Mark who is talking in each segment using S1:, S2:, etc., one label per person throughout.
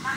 S1: Hello,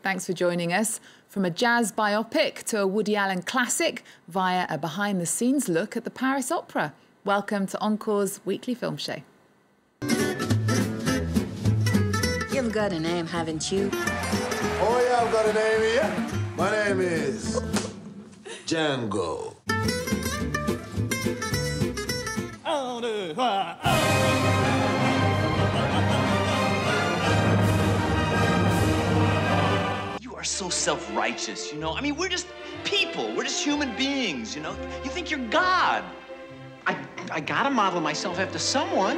S1: thanks for joining us. From a jazz biopic to a Woody Allen classic via a behind-the-scenes look at the Paris Opera. Welcome to Encore's weekly film show.
S2: You've got a name, haven't you?
S3: Oh, yeah, I've got a name here. My name is Django.
S4: You are so self-righteous, you know? I mean, we're just people. We're just human beings, you know? You think you're God. I gotta model myself after someone.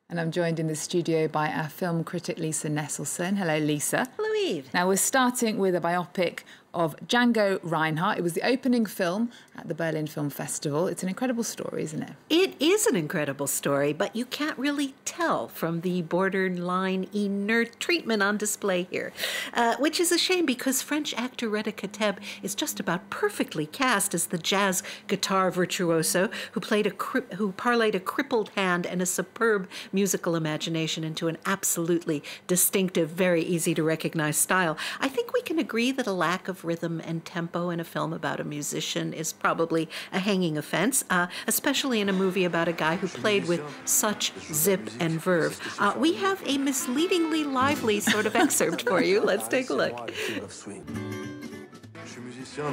S1: And I'm joined in the studio by our film critic, Lisa Nesselson. Hello, Lisa.
S2: Hello, Eve.
S1: Now, we're starting with a biopic of Django Reinhardt. It was the opening film at the Berlin Film Festival. It's an incredible story, isn't it?
S2: It is an incredible story, but you can't really tell from the borderline inert treatment on display here, which is a shame because French actor Reda Kateb is just about perfectly cast as the jazz guitar virtuoso who parlayed a crippled hand and a superb musical imagination into an absolutely distinctive, very easy to recognize style. I think we can agree that a lack of rhythm and tempo in a film about a musician is probably a hanging offense, especially in a movie about a guy who played with such zip and verve. We have a misleadingly lively sort of excerpt for you. Let's take a look.
S3: Je suis musicien,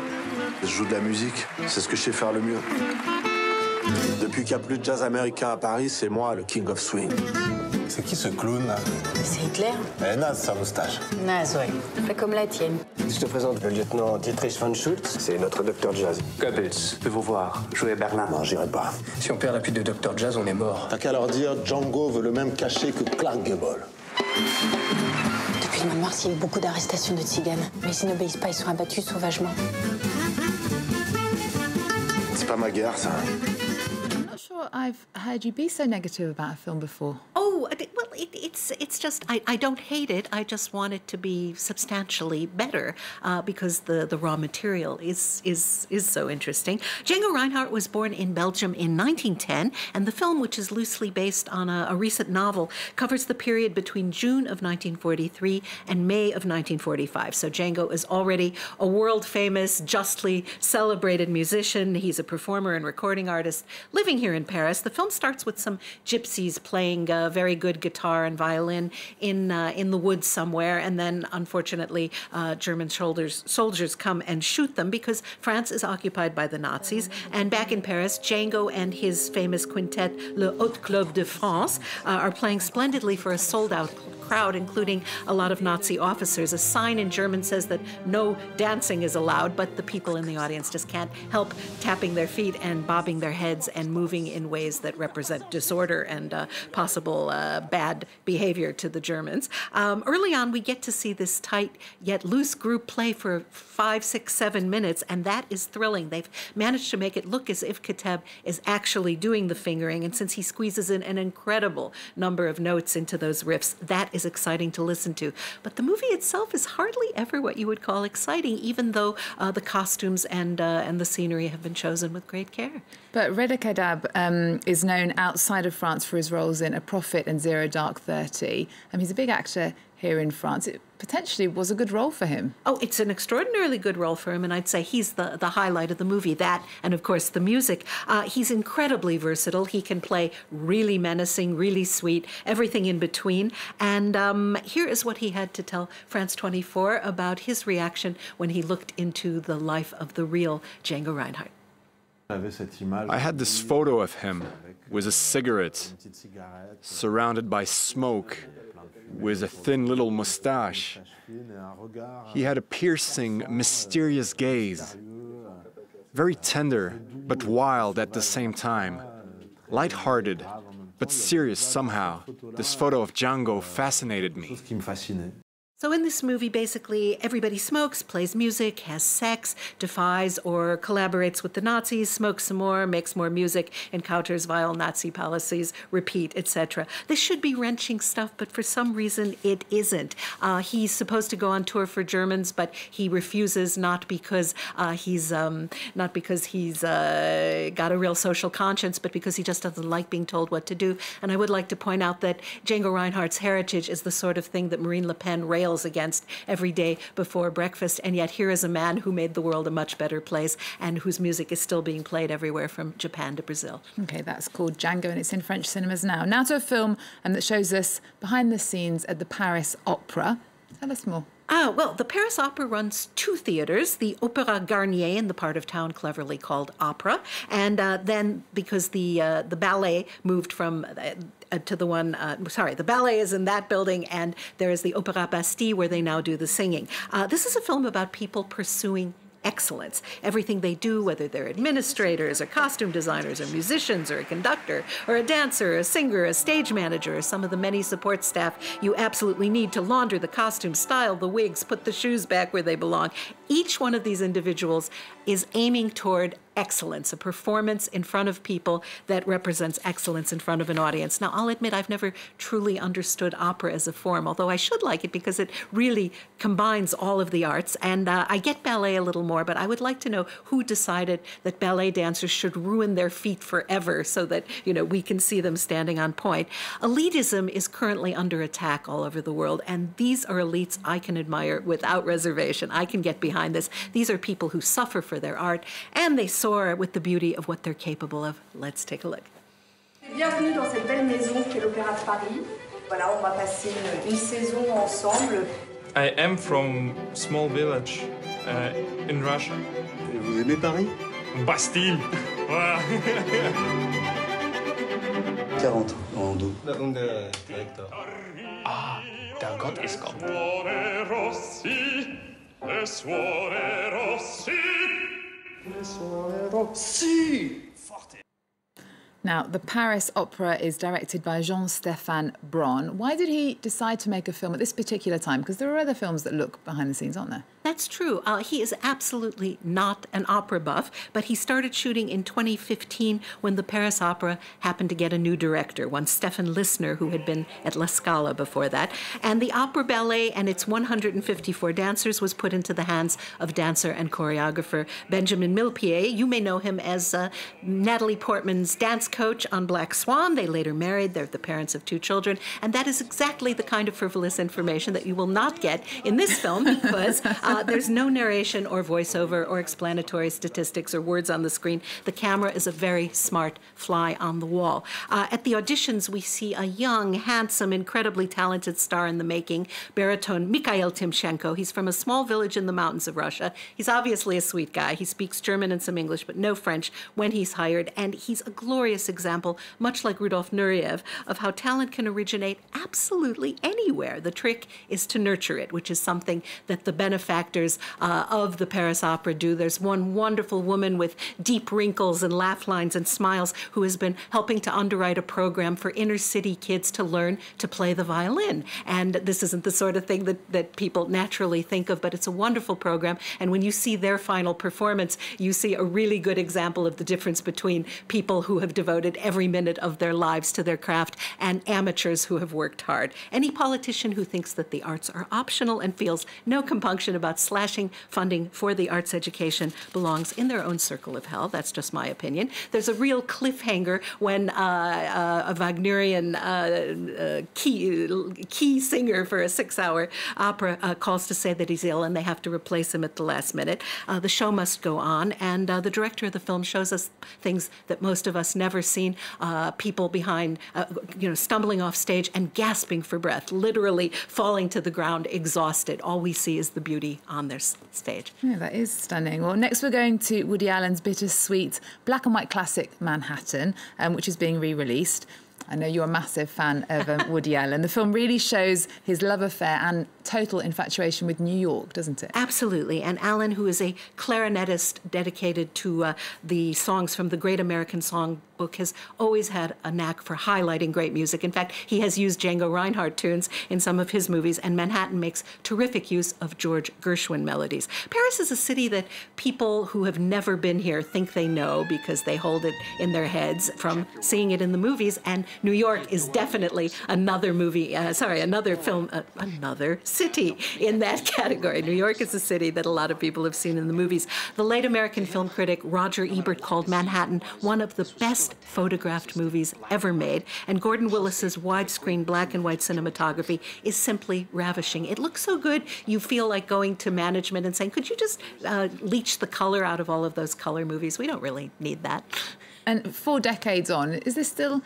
S3: je joue de la musique, c'est ce que je sais faire le mieux. Depuis qu'il n'y a plus de jazz américain à Paris, c'est moi le King of Swing.
S5: C'est qui ce clown là?
S6: C'est Hitler.
S5: Elle est naze sa moustache.
S6: Naze, ouais. Pas comme la tienne.
S7: Je te présente le lieutenant Dietrich von Schultz, c'est notre docteur jazz.
S8: Goebbels peut vous voir jouer à Berlin.
S7: Non, j'irai pas.
S8: Si on perd la pute de docteur jazz, on est mort.
S3: T'as qu'à leur dire, Django veut le même cachet que Clark Gable.
S6: Depuis le mois de mars, il y a eu beaucoup d'arrestations de tziganes. Mais s'ils n'obéissent pas, ils sont abattus sauvagement.
S3: C'est pas ma guerre, ça.
S1: I'm not sure I've heard you be so negative about a film before.
S2: Oh, well, it's just, I don't hate it. I just want it to be substantially better because the raw material is so interesting. Django Reinhardt was born in Belgium in 1910, and the film, which is loosely based on a recent novel, covers the period between June of 1943 and May of 1945. So Django is already a world-famous, justly celebrated musician. He's a performer and recording artist living here in Paris. The film starts with some gypsies playing very good guitar and violin in the woods somewhere, and then unfortunately German soldiers come and shoot them because France is occupied by the Nazis. And back in Paris, Django and his famous quintet, Le Haut Club de France, are playing splendidly for a sold-out crowd, including a lot of Nazi officers. A sign in German says that no dancing is allowed, but the people in the audience just can't help tapping their feet and bobbing their heads and moving in ways that represent disorder and possible bad behavior to the Germans. Early on, we get to see this tight yet loose group play for 5, 6, 7 minutes, and that is thrilling. They've managed to make it look as if Kateb is actually doing the fingering, and since he squeezes in an incredible number of notes into those riffs, that is exciting to listen to. But the movie itself is hardly ever what you would call exciting, even though the costumes and the scenery have been chosen with great care.
S1: But Reda Kateb is known outside of France for his roles in A Prophet and Zero Dark 30. He's a big actor here in France. It potentially was a good role for him.
S2: Oh, it's an extraordinarily good role for him, and I'd say he's the highlight of the movie, that and, of course, the music. He's incredibly versatile. He can play really menacing, really sweet, everything in between. And here is what he had to tell France 24 about his reaction when he looked into the life of the real Django Reinhardt.
S9: I had this photo of him with a cigarette, surrounded by smoke, with a thin little mustache. He had a piercing, mysterious gaze, very tender but wild at the same time, light-hearted but serious somehow. This photo of Django fascinated me.
S2: So in this movie, basically, everybody smokes, plays music, has sex, defies or collaborates with the Nazis, smokes some more, makes more music, encounters vile Nazi policies, repeat, etc. This should be wrenching stuff, but for some reason it isn't. He's supposed to go on tour for Germans, but he refuses, not because he's got a real social conscience, but because he just doesn't like being told what to do. And I would like to point out that Django Reinhardt's heritage is the sort of thing that Marine Le Pen rails against every day before breakfast, and yet here is a man who made the world a much better place and whose music is still being played everywhere from Japan to Brazil.
S1: Okay, that's called Django, and it's in French cinemas now. Now to a film that shows us behind the scenes at the Paris Opera. Tell us more.
S2: Well, the Paris Opera runs two theaters, the Opéra Garnier in the part of town cleverly called Opera, and then because the ballet moved from to the one, the ballet is in that building, and there is the Opéra Bastille where they now do the singing. This is a film about people pursuing excellence. Everything they do, whether they're administrators or costume designers or musicians or a conductor or a dancer or a singer, a stage manager, or some of the many support staff you absolutely need to launder the costumes, style the wigs, put the shoes back where they belong. Each one of these individuals is aiming toward excellence, a performance in front of people that represents excellence in front of an audience. Now, I'll admit I've never truly understood opera as a form, although I should like it because it really combines all of the arts. And I get ballet a little more, but I would like to know who decided that ballet dancers should ruin their feet forever so that, we can see them standing on point. Elitism is currently under attack all over the world, and these are elites I can admire without reservation. I can get behind this. These are people who suffer for their art, and they soar with the beauty of what they're capable of. Let's take a look.
S10: Bienvenue dans cette belle maison qu'est l'Opéra de Paris. Voilà, on va passer une saison ensemble.
S11: I am from small village in Russia.
S5: Et vous aimez Paris?
S11: Bastille. Voilà.
S5: 40 en dos.
S8: Unser Direktor.
S4: Ah, der Gott ist Gott.
S1: Now, the Paris Opera is directed by Jean-Stéphane Braun. Why did he decide to make a film at this particular time? Because there are other films that look behind the scenes, aren't there?
S2: That's true. He is absolutely not an opera buff, but he started shooting in 2015 when the Paris Opera happened to get a new director, one Stefan Lissner, who had been at La Scala before that. And the opera ballet and its 154 dancers was put into the hands of dancer and choreographer Benjamin Millepied. You may know him as Natalie Portman's dance coach on Black Swan. They later married. They're the parents of 2 children. And that is exactly the kind of frivolous information that you will not get in this film because there's no narration or voiceover or explanatory statistics or words on the screen. The camera is a very smart fly on the wall. At the auditions, we see a young, handsome, incredibly talented star in the making, baritone Mikhail Timchenko. He's from a small village in the mountains of Russia. He's obviously a sweet guy. He speaks German and some English, but no French when he's hired. And he's a glorious example, much like Rudolf Nureyev, of how talent can originate absolutely anywhere. The trick is to nurture it, which is something that the benefactors of the Paris Opera do. There's one wonderful woman with deep wrinkles and laugh lines and smiles who has been helping to underwrite a program for inner city kids to learn to play the violin. And this isn't the sort of thing that people naturally think of, but it's a wonderful program. And when you see their final performance, you see a really good example of the difference between people who have devoted every minute of their lives to their craft and amateurs who have worked hard. Any politician who thinks that the arts are optional and feels no compunction about slashing funding for the arts education belongs in their own circle of hell. That's just my opinion. There's a real cliffhanger when a Wagnerian key singer for a 6-hour opera calls to say that he's ill and they have to replace him at the last minute. The show must go on, and the director of the film shows us things that most of us never seen, people behind, stumbling off stage and gasping for breath, literally falling to the ground exhausted. All we see is the beauty on their stage.
S1: Yeah, that is stunning. Well, next we're going to Woody Allen's bittersweet black and white classic Manhattan, which is being re-released. I know you're a massive fan of Woody Allen. The film really shows his love affair and total infatuation with New York, doesn't it?
S2: Absolutely. And Allen, who is a clarinetist dedicated to the songs from the Great American Songbook, has always had a knack for highlighting great music. In fact, he has used Django Reinhardt tunes in some of his movies, and Manhattan makes terrific use of George Gershwin melodies. Paris is a city that people who have never been here think they know because they hold it in their heads from seeing it in the movies, and New York is definitely another city in that category. New York is a city that a lot of people have seen in the movies. The late American film critic Roger Ebert called Manhattan one of the best photographed movies ever made, and Gordon Willis's widescreen black and white cinematography is simply ravishing. It looks so good, you feel like going to management and saying, could you just leach the color out of all of those color movies? We don't really need that.
S1: And 4 decades on, is this still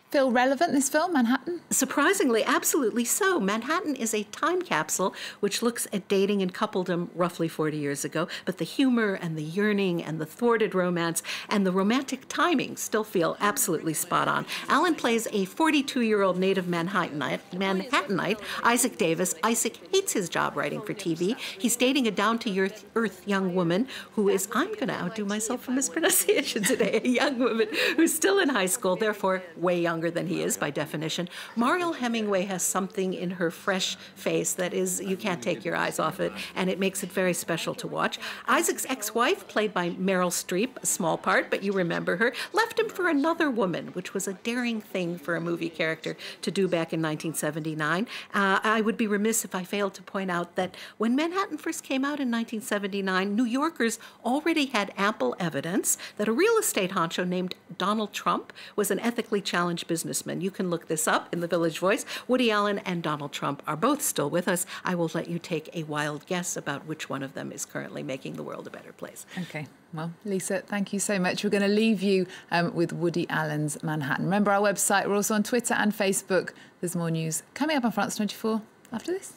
S1: feel relevant, this film, Manhattan?
S2: Surprisingly, absolutely so. Manhattan is a time capsule which looks at dating and coupledom roughly 40 years ago, but the humor and the yearning and the thwarted romance and the romantic timing still feel absolutely spot on. Allen plays a 42-year-old native Manhattanite, Isaac Davis. Isaac hates his job writing for TV. He's dating a down-to-earth young woman who is, I'm going to outdo myself for mispronunciation today, a young woman who's still in high school, therefore way younger than he is by definition. Mariel Hemingway has something in her fresh face that is, you can't take your eyes off it, and it makes it very special to watch. Isaac's ex-wife, played by Meryl Streep, a small part, but you remember her, left him for another woman, which was a daring thing for a movie character to do back in 1979. I would be remiss if I failed to point out that when Manhattan first came out in 1979, New Yorkers already had ample evidence that a real estate honcho named Donald Trump was an ethically challenged businessman. You can look this up in the Village Voice. Woody Allen and Donald Trump are both still with us. I will let you take a wild guess about which one of them is currently making the world a better place.
S1: Okay. Well, Lisa, thank you so much. We're going to leave you with Woody Allen's Manhattan. Remember our website. We're also on Twitter and Facebook. There's more news coming up on France 24 after this.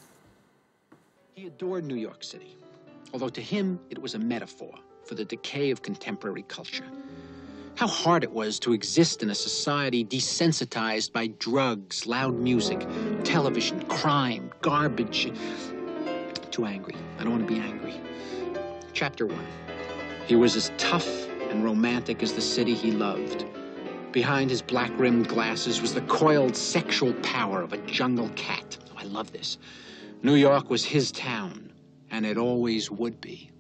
S12: He adored New York City, although to him it was a metaphor for the decay of contemporary culture. How hard it was to exist in a society desensitized by drugs, loud music, television, crime, garbage. Too angry. I don't want to be angry. Chapter 1. He was as tough and romantic as the city he loved. Behind his black-rimmed glasses was the coiled sexual power of a jungle cat. Oh, I love this. New York was his town, and it always would be.